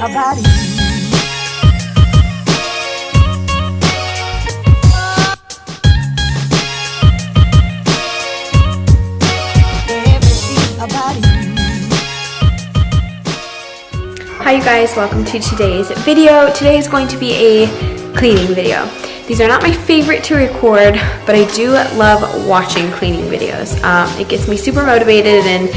about it. Hi you guys, welcome to today's video. Today is going to be a cleaning video. These are not my favorite to record, but I do love watching cleaning videos. It gets me super motivated and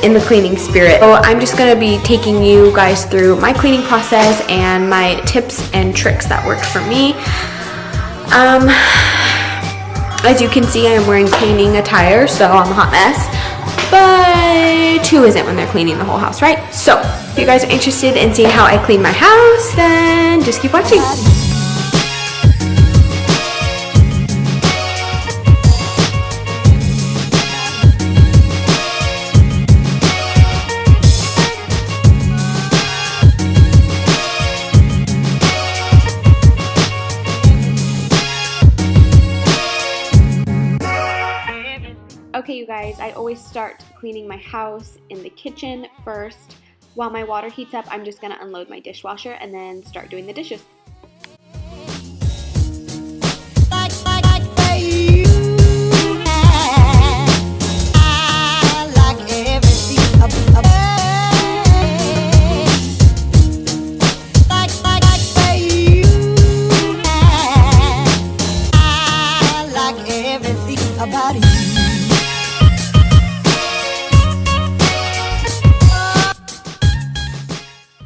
in the cleaning spirit. So I'm just going to be taking you guys through my cleaning process and my tips and tricks that worked for me. As you can see, I am wearing cleaning attire, so I'm a hot mess. But who isn't when they're cleaning the whole house, right? So, if you guys are interested in seeing how I clean my house, then just keep watching. Okay, you guys, I always start cleaning my house in the kitchen first. While my water heats up, I'm just gonna unload my dishwasher and then start doing the dishes.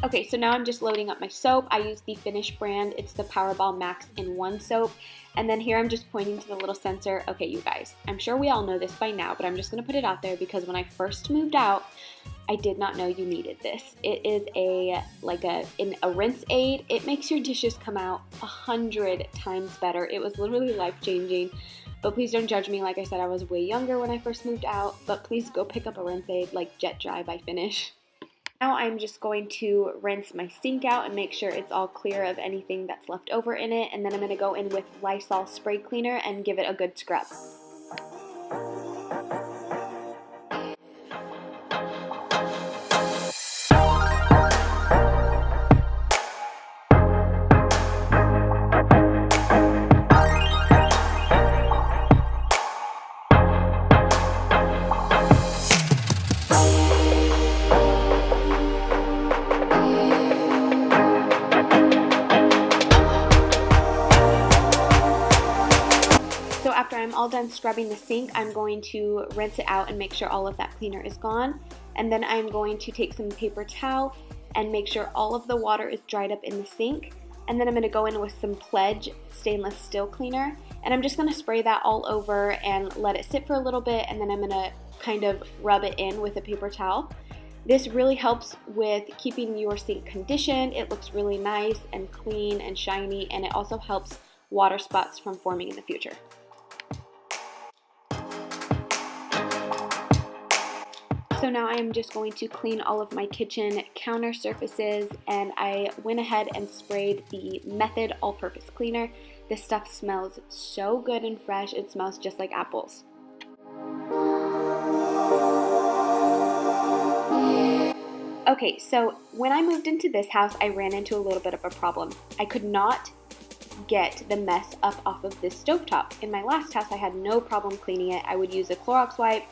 Okay, so now I'm just loading up my soap. I use the Finish brand. It's the Powerball Max in 1 soap. And then here I'm just pointing to the little sensor. Okay, you guys, I'm sure we all know this by now, but I'm just gonna put it out there because when I first moved out, I did not know you needed this. It is a rinse aid. It makes your dishes come out 100 times better. It was literally life-changing. But please don't judge me. Like I said, I was way younger when I first moved out, but please go pick up a rinse aid like Jet Dry by Finish. Now I'm just going to rinse my sink out and make sure it's all clear of anything that's left over in it, and then I'm going to go in with Lysol spray cleaner and give it a good scrub. After I'm all done scrubbing the sink, I'm going to rinse it out and make sure all of that cleaner is gone. And then I'm going to take some paper towel and make sure all of the water is dried up in the sink. And then I'm going to go in with some Pledge stainless steel cleaner. And I'm just going to spray that all over and let it sit for a little bit. And then I'm going to kind of rub it in with a paper towel. This really helps with keeping your sink conditioned. It looks really nice and clean and shiny. And it also helps water spots from forming in the future. So now I am just going to clean all of my kitchen counter surfaces, and I went ahead and sprayed the Method all-purpose cleaner. This stuff smells so good and fresh. It smells just like apples. Okay, so when I moved into this house, I ran into a little bit of a problem. I could not get the mess up off of this stovetop. In my last house, I had no problem cleaning it. I would use a Clorox wipe,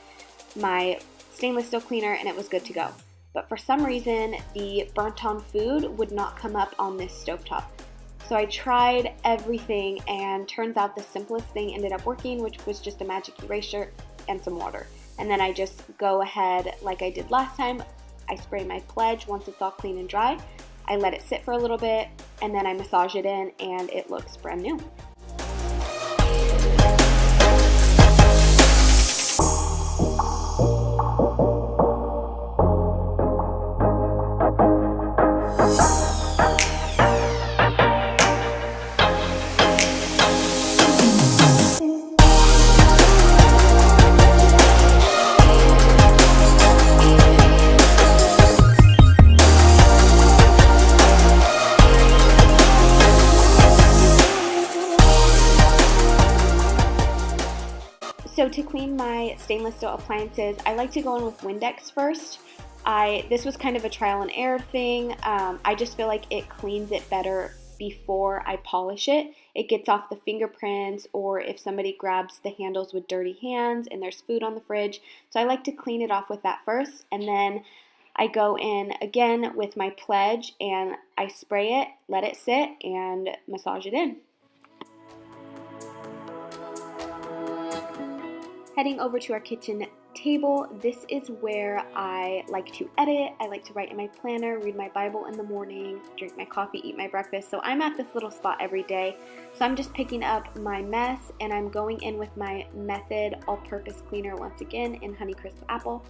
my stainless steel cleaner, and it was good to go. But for some reason, the burnt on food would not come up on this stovetop. So I tried everything, and turns out the simplest thing ended up working, which was just a magic eraser and some water. And then I just go ahead like I did last time. I spray my Pledge once it's all clean and dry. I let it sit for a little bit, and then I massage it in, and it looks brand new. So to clean my stainless steel appliances, I like to go in with Windex first. This was kind of a trial and error thing. I just feel like it cleans it better before I polish it. It gets off the fingerprints, or if somebody grabs the handles with dirty hands and there's food on the fridge. So I like to clean it off with that first, and then I go in again with my Pledge and I spray it, let it sit, and massage it in. Heading over to our kitchen table, this is where I like to edit. I like to write in my planner, read my Bible in the morning, drink my coffee, eat my breakfast. So I'm at this little spot every day. So I'm just picking up my mess and I'm going in with my Method all-purpose cleaner once again in Honeycrisp Apple.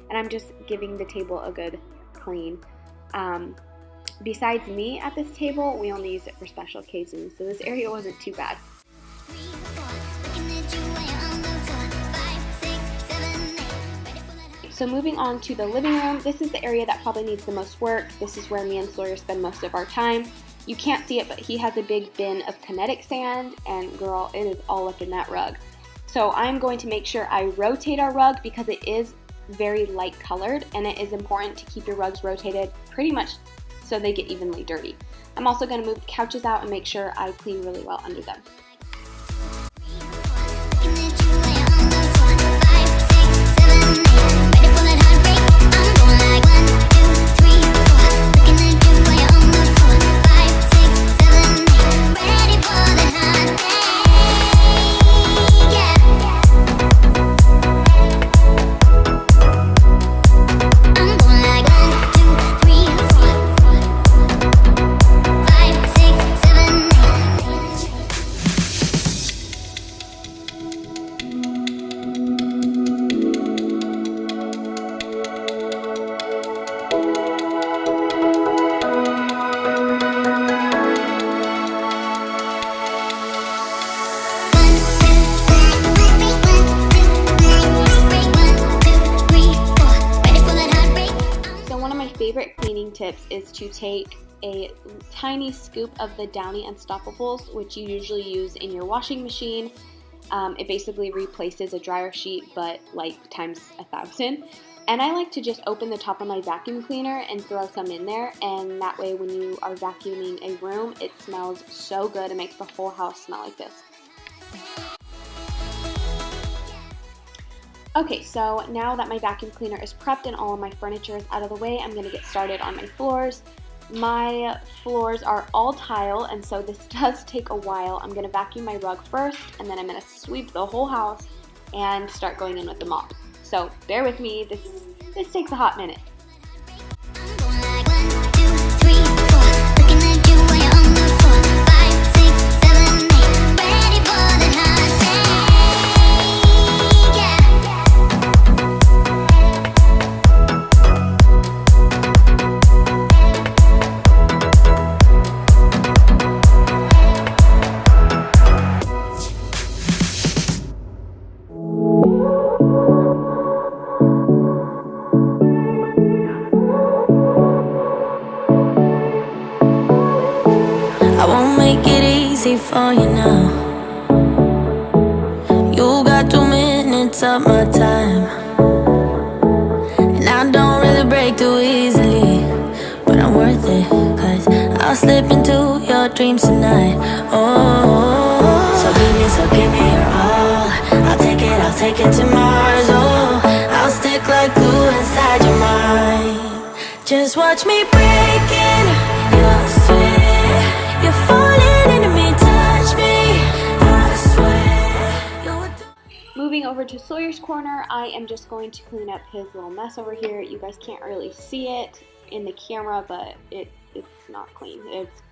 And I'm just giving the table a good clean. Besides me at this table, we only use it for special occasions, so this area wasn't too bad. So moving on to the living room, this is the area that probably needs the most work. This is where me and Sawyer spend most of our time. You can't see it, but he has a big bin of kinetic sand, and girl, it is all up in that rug. So I'm going to make sure I rotate our rug because it is very light colored, and it is important to keep your rugs rotated pretty much so they get evenly dirty. I'm also going to move the couches out and make sure I clean really well under them. Favorite cleaning tips is to take a tiny scoop of the Downy Unstoppables, which you usually use in your washing machine. It basically replaces a dryer sheet, but like times 1,000. And I like to just open the top of my vacuum cleaner and throw some in there, and that way when you are vacuuming a room, it smells so good. It makes the whole house smell like this. Okay, so now that my vacuum cleaner is prepped and all of my furniture is out of the way, I'm going to get started on my floors. My floors are all tile, and so this does take a while. I'm going to vacuum my rug first, and then I'm going to sweep the whole house and start going in with the mop. So bear with me, this takes a hot minute. For you now, you got 2 minutes of my time, and I don't really break too easily, but I'm worth it, 'cause I'll slip into your dreams tonight. Oh, so give me your all. I'll take it to Mars. Oh, I'll stick like glue inside your mind. Just watch me breaking your sweat. You're falling into me. Moving over to Sawyer's corner, I am just going to clean up his little mess over here. You guys can't really see it in the camera, but it's not clean. It's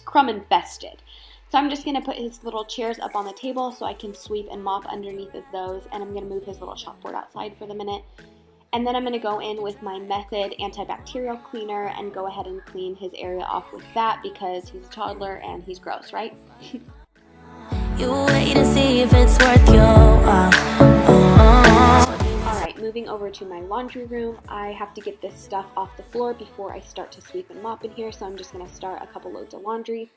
crumb infested. So I'm just going to put his little chairs up on the table so I can sweep and mop underneath of those, and I'm going to move his little chalkboard outside for the minute. And then I'm going to go in with my Method antibacterial cleaner and go ahead and clean his area off with that because he's a toddler and he's gross, right? You wait and see if it's worth your while. Alright, moving over to my laundry room. I have to get this stuff off the floor before I start to sweep and mop in here, so I'm just going to start a couple loads of laundry.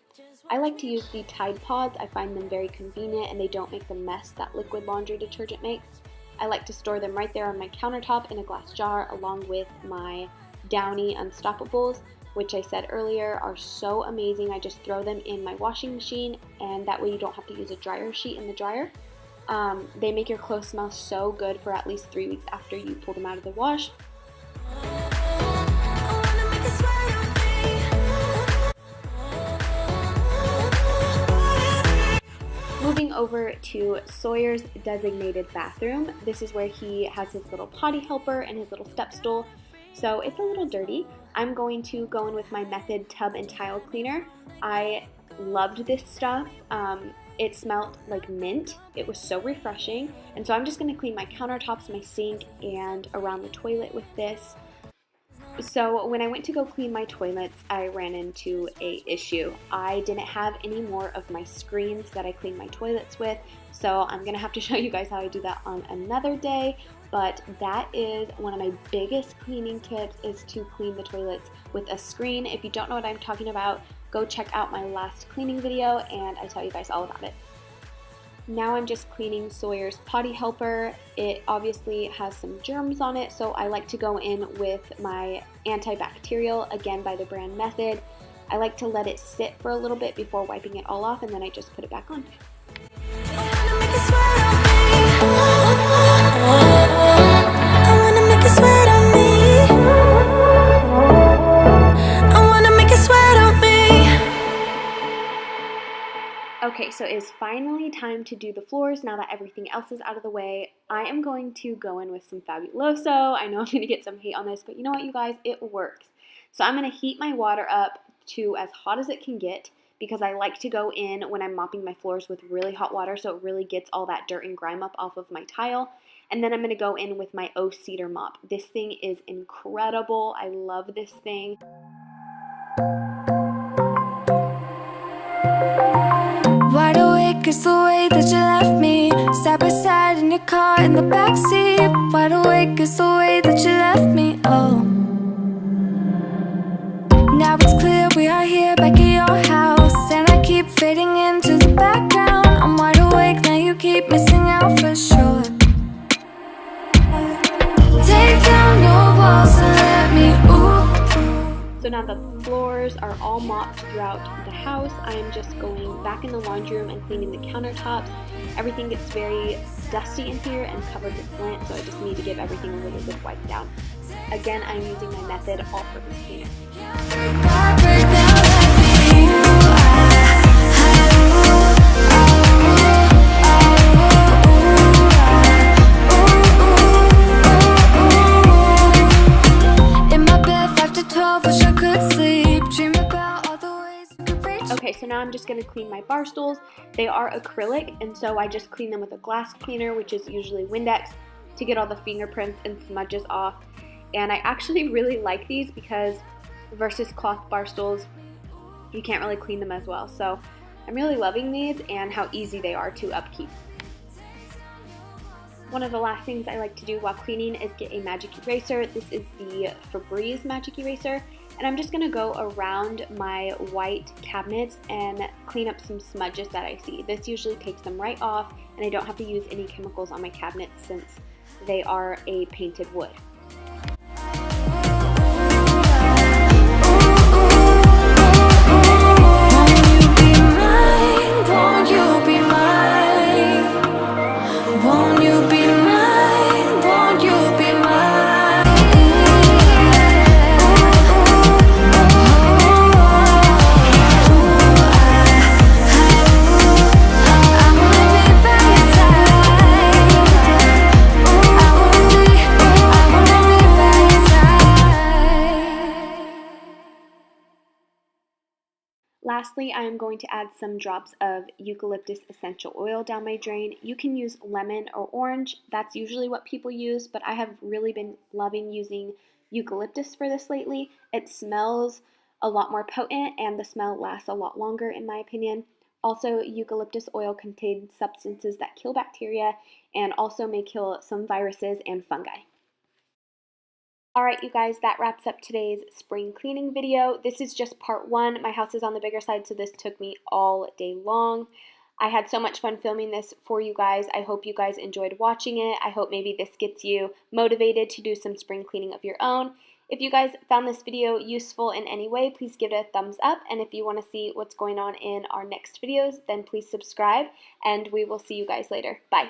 I like to use the Tide Pods. I find them very convenient and they don't make the mess that liquid laundry detergent makes. I like to store them right there on my countertop in a glass jar along with my Downy Unstoppables, which I said earlier are so amazing. I just throw them in my washing machine, and that way you don't have to use a dryer sheet in the dryer. They make your clothes smell so good for at least 3 weeks after you pull them out of the wash. Moving over to Sawyer's designated bathroom. This is where he has his little potty helper and his little step stool. So it's a little dirty. I'm going to go in with my Method tub and tile cleaner. I loved this stuff. It smelled like mint. It was so refreshing. And so I'm just going to clean my countertops, my sink, and around the toilet with this. So when I went to go clean my toilets, I ran into a issue. I didn't have any more of my screens that I clean my toilets with, so I'm gonna have to show you guys how I do that on another day. But that is one of my biggest cleaning tips, is to clean the toilets with a screen. If you don't know what I'm talking about, go check out my last cleaning video and I tell you guys all about it. Now I'm just cleaning Sawyer's potty helper. It obviously has some germs on it, so I like to go in with my antibacterial, again by the brand Method. I like to let it sit for a little bit before wiping it all off, and then I just put it back on. Okay, so it's finally time to do the floors now that everything else is out of the way. I am going to go in with some Fabuloso. I know I'm going to get some hate on this, but you know what, you guys? It works. So I'm going to heat my water up to as hot as it can get, because I like to go in when I'm mopping my floors with really hot water so it really gets all that dirt and grime up off of my tile. And then I'm going to go in with my Cedar mop. This thing is incredible. I love this thing. Wide awake is the way that you left me, side by side in your car in the backseat. Wide awake is the way that you left me, oh. Now it's clear we are here back at your house, and I keep fading into the background. I'm wide awake, now you keep missing out for sure. Take down your walls and let me, ooh. So now that the floors are all mopped throughout the house, I am just going back in the laundry room and cleaning the countertops. Everything gets very dusty in here and covered with lint, so I just need to give everything a little good wipe down. Again, I'm using my Method all-purpose cleaner. Okay, so now I'm just going to clean my bar stools. They are acrylic, and so I just clean them with a glass cleaner, which is usually Windex, to get all the fingerprints and smudges off. And I actually really like these because versus cloth bar stools, you can't really clean them as well. So I'm really loving these and how easy they are to upkeep. One of the last things I like to do while cleaning is get a magic eraser. This is the Febreze magic eraser, and I'm just going to go around my white cabinets and clean up some smudges that I see. This usually takes them right off, and I don't have to use any chemicals on my cabinets since they are a painted wood. Lastly, I am going to add some drops of eucalyptus essential oil down my drain. You can use lemon or orange. That's usually what people use, but I have really been loving using eucalyptus for this lately. It smells a lot more potent and the smell lasts a lot longer in my opinion. Also, eucalyptus oil contains substances that kill bacteria and also may kill some viruses and fungi. Alright you guys, that wraps up today's spring cleaning video. This is just part one. My house is on the bigger side, so this took me all day long. I had so much fun filming this for you guys. I hope you guys enjoyed watching it. I hope maybe this gets you motivated to do some spring cleaning of your own. If you guys found this video useful in any way, please give it a thumbs up. And if you want to see what's going on in our next videos, then please subscribe. And we will see you guys later. Bye.